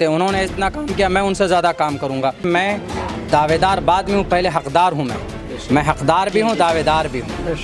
उन्होंने इतना काम किया, मैं उनसे ज़्यादा काम करूँगा। मैं दावेदार बाद में हूँ, पहले हकदार हूँ। मैं हकदार भी हूँ, दावेदार भी हूँ।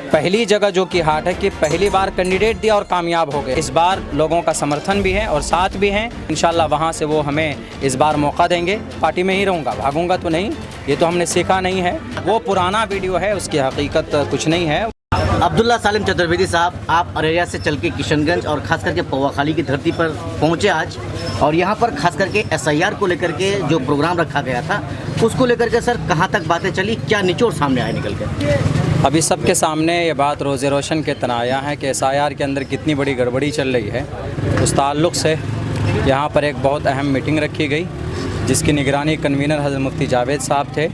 पहली जगह जो कि हाट है कि पहली बार कैंडिडेट दिया और कामयाब हो गए। इस बार लोगों का समर्थन भी है और साथ भी हैं। इंशाल्लाह वहाँ से वो हमें इस बार मौका देंगे। पार्टी में ही रहूँगा, भागूंगा तो नहीं, ये तो हमने सीखा नहीं है। वो पुराना वीडियो है, उसकी हकीकत कुछ नहीं है। अब्दुल्ला सालिम चतुर्वेदी साहब, आप अररिया से चल के किशनगंज और खास करके पौवाखाली की धरती पर पहुंचे आज, और यहाँ पर खास करके SIR को लेकर के जो प्रोग्राम रखा गया था उसको लेकर के सर कहाँ तक बातें चली, क्या निचोड़ सामने आए निकल के? अभी सबके सामने ये बात रोज़े रोशन के तनाया है कि SIR के अंदर कितनी बड़ी गड़बड़ी चल रही है। उस ताल्लुक़ से यहाँ पर एक बहुत अहम मीटिंग रखी गई जिसकी निगरानी कन्वीनर हज़रत मुफ्ती जावेद साहब थे,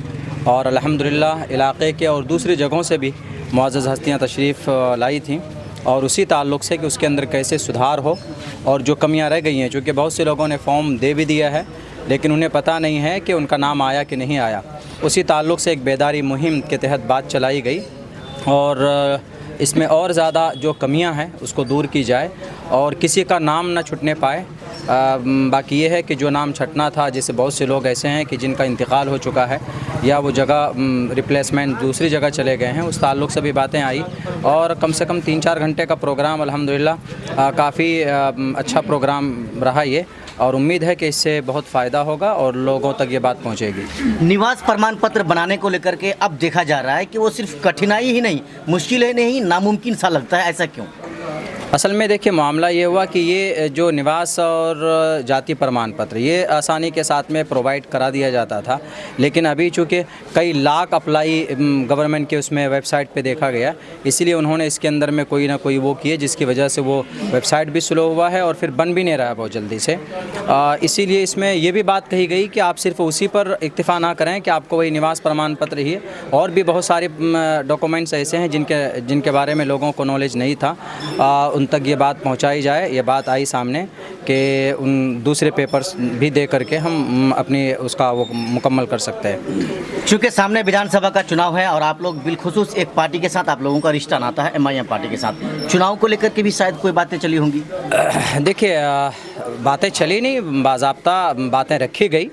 और अल्हम्दुलिल्लाह इलाक़े के और दूसरी जगहों से भी मुअज़्ज़ज़ हस्तियाँ तशरीफ़ लाई थीं, और उसी ताल्लुक़ से कि उसके अंदर कैसे सुधार हो और जो कमियां रह गई हैं, चूँकि बहुत से लोगों ने फॉर्म दे भी दिया है लेकिन उन्हें पता नहीं है कि उनका नाम आया कि नहीं आया। उसी ताल्लुक़ से एक बेदारी मुहिम के तहत बात चलाई गई और इसमें और ज़्यादा जो कमियां हैं उसको दूर की जाए और किसी का नाम न छुटने पाए। बाकी ये है कि जो नाम छटना था, जैसे बहुत से लोग ऐसे हैं कि जिनका इंतकाल हो चुका है या वो जगह रिप्लेसमेंट दूसरी जगह चले गए हैं, उस ताल्लुक़ से भी बातें आई। और कम से कम 3-4 घंटे का प्रोग्राम अल्हम्दुलिल्लाह काफ़ी अच्छा प्रोग्राम रहा ये, और उम्मीद है कि इससे बहुत फ़ायदा होगा और लोगों तक ये बात पहुँचेगी। निवास प्रमाण पत्र बनाने को लेकर के अब देखा जा रहा है कि वो सिर्फ कठिनाई ही नहीं, मुश्किल है नहीं, नामुमकिन सा लगता है, ऐसा क्यों? असल में देखिए, मामला ये हुआ कि ये जो निवास और जाति प्रमाण पत्र ये आसानी के साथ में प्रोवाइड करा दिया जाता था, लेकिन अभी चूँकि कई लाख अप्लाई गवर्नमेंट के उसमें वेबसाइट पे देखा गया, इसीलिए उन्होंने इसके अंदर में कोई ना कोई वो किए जिसकी वजह से वो वेबसाइट भी स्लो हुआ है और फिर बन भी नहीं रहा है बहुत जल्दी से। इसीलिए इसमें ये भी बात कही गई कि आप सिर्फ उसी पर इक्तिफ़ा ना करें कि आपको वही निवास प्रमाण पत्र ही है, और भी बहुत सारे डॉक्यूमेंट्स ऐसे हैं जिनके बारे में लोगों को नॉलेज नहीं था, उन तक ये बात पहुंचाई जाए। ये बात आई सामने कि उन दूसरे पेपर्स भी दे करके हम अपनी उसका वो मुकम्मल कर सकते हैं। चूँकि सामने विधानसभा का चुनाव है और आप लोग बिलखुसूस एक पार्टी के साथ आप लोगों का रिश्ता नाता है MIM पार्टी के साथ, चुनाव को लेकर के भी शायद कोई बातें चली होंगी? देखिए, बातें चली नहीं, बाज़ाब्ता बातें रखी गई।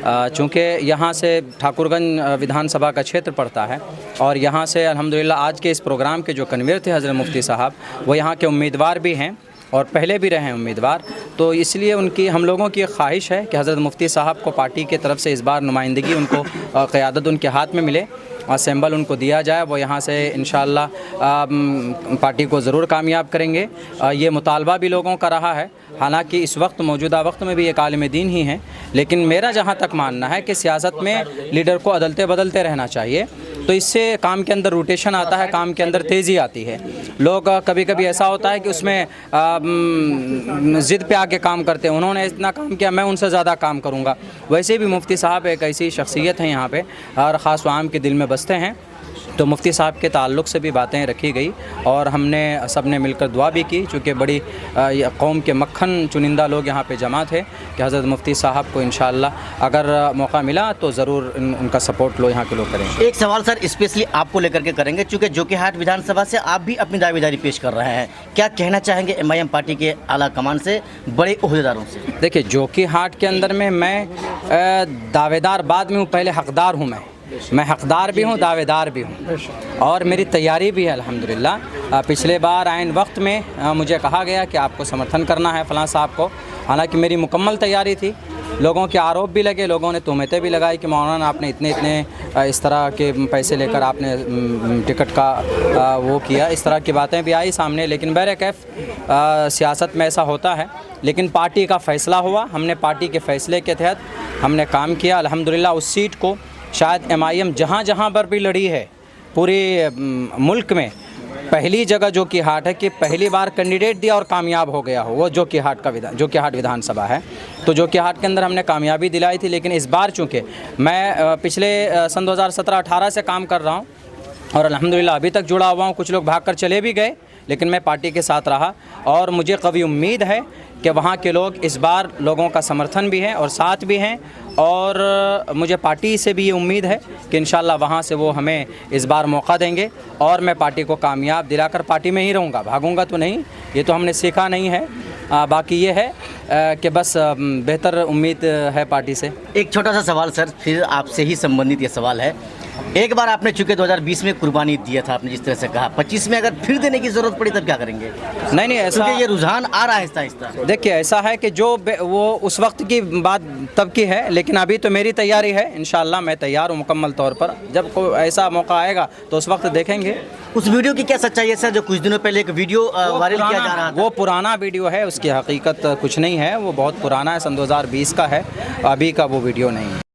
चूँकि यहाँ से ठाकुरगंज विधानसभा का क्षेत्र पड़ता है और यहाँ से अल्हम्दुलिल्लाह आज के इस प्रोग्राम के जो कन्वीनर थे हज़रत मुफ्ती साहब, वो यहाँ के उम्मीदवार भी हैं और पहले भी रहे हैं उम्मीदवार, तो इसलिए उनकी हम लोगों की ख्वाहिश है कि हज़रत मुफ्ती साहब को पार्टी की तरफ से इस बार नुमाइंदगी, उनको क़यादत उनके हाथ में मिले, सिंबल उनको दिया जाए, वो यहाँ से इंशाअल्लाह पार्टी को ज़रूर कामयाब करेंगे। ये मुतालबा भी लोगों का रहा है, हालांकि इस वक्त मौजूदा वक्त में भी एक आलिम दीन ही हैं, लेकिन मेरा जहाँ तक मानना है कि सियासत में लीडर को अदलते बदलते रहना चाहिए, तो इससे काम के अंदर रोटेशन आता है, काम के अंदर तेज़ी आती है। लोग कभी कभी ऐसा होता है कि उसमें ज़िद पे आके काम करते हैं, उन्होंने इतना काम किया, मैं उनसे ज़्यादा काम करूँगा। वैसे भी मुफ्ती साहब एक ऐसी शख्सियत हैं यहाँ पे, हर ख़ास आम के दिल में बसते हैं, तो मुफ्ती साहब के ताल्लुक़ से भी बातें रखी गई और हमने सब ने मिलकर दुआ भी की, चूँकि बड़ी कौम के मक्खन चुनिंदा लोग यहाँ पे जमा थे कि हज़रत मुफ्ती साहब को इंशाअल्लाह अगर मौका मिला तो ज़रूर उनका सपोर्ट लो यहाँ के लोग करेंगे। एक सवाल सर स्पेशली आपको लेकर के करेंगे, चूँकि जोकीहाट विधानसभा से आप भी अपनी दावेदारी पेश कर रहे हैं, क्या कहना चाहेंगे MIM पार्टी के आला कमान से, बड़े ओहदेदारों से? देखिए, जोकीहाट के अंदर में मैं दावेदार बाद में हूँ, पहले हकदार हूँ। मैं हकदार भी हूँ, दावेदार भी हूँ, और मेरी तैयारी भी है अल्हम्दुलिल्लाह। पिछले बार आइन वक्त में मुझे कहा गया कि आपको समर्थन करना है फ़लाँ साहब को, हालांकि मेरी मुकम्मल तैयारी थी। लोगों के आरोप भी लगे, लोगों ने तहमतें भी लगाई कि मौलाना आपने इतने इस तरह के पैसे लेकर आपने टिकट का वो किया, इस तरह की बातें भी आई सामने। लेकिन बहरकैफ़ सियासत में ऐसा होता है, लेकिन पार्टी का फ़ैसला हुआ, हमने पार्टी के फ़ैसले के तहत हमने काम किया अल्हम्दुलिल्लाह। उस सीट को शायद MIM जहाँ जहाँ पर भी लड़ी है पूरे मुल्क में, पहली जगह जोकीहाट है कि पहली बार कैंडिडेट दिया और कामयाब हो गया हो, वो जोकीहाट विधानसभा है। तो जोकीहाट के अंदर हमने कामयाबी दिलाई थी, लेकिन इस बार चूँकि मैं पिछले सन 2017-18 से काम कर रहा हूँ और अल्हम्दुलिल्लाह अभी तक जुड़ा हुआ हूँ। कुछ लोग भागकर चले भी गए, लेकिन मैं पार्टी के साथ रहा और मुझे कभी उम्मीद है कि वहाँ के लोग इस बार लोगों का समर्थन भी है और साथ भी हैं, और मुझे पार्टी से भी ये उम्मीद है कि इंशाअल्लाह वहाँ से वो हमें इस बार मौका देंगे और मैं पार्टी को कामयाब दिलाकर पार्टी में ही रहूँगा, भागूंगा तो नहीं, ये तो हमने सीखा नहीं है। बाकी ये है कि बस बेहतर उम्मीद है पार्टी से। एक छोटा सा सवाल सर, फिर आपसे ही संबंधित ये सवाल है। एक बार आपने चूंकि 2020 में कुर्बानी दिया था, आपने जिस तरह से कहा, 25 में अगर फिर देने की ज़रूरत पड़ी तब क्या करेंगे? नहीं ऐसा, क्योंकि ये रुझान आ रहा है आहिस्ता आहिस्ता। देखिए ऐसा है कि जो वो उस वक्त की बात तब की है, लेकिन अभी तो मेरी तैयारी है, इंशाल्लाह मैं तैयार हूँ मुकम्मल तौर पर। जब कोई ऐसा मौका आएगा तो उस वक्त देखेंगे। उस वीडियो की क्या सच्चाई है सर, जो कुछ दिनों पहले एक वीडियो वायरल किया जा रहा था? वो पुराना वीडियो है, उसकी हकीकत कुछ नहीं है, वो बहुत पुराना है, सन 2020 का है, अभी का वो वीडियो नहीं है।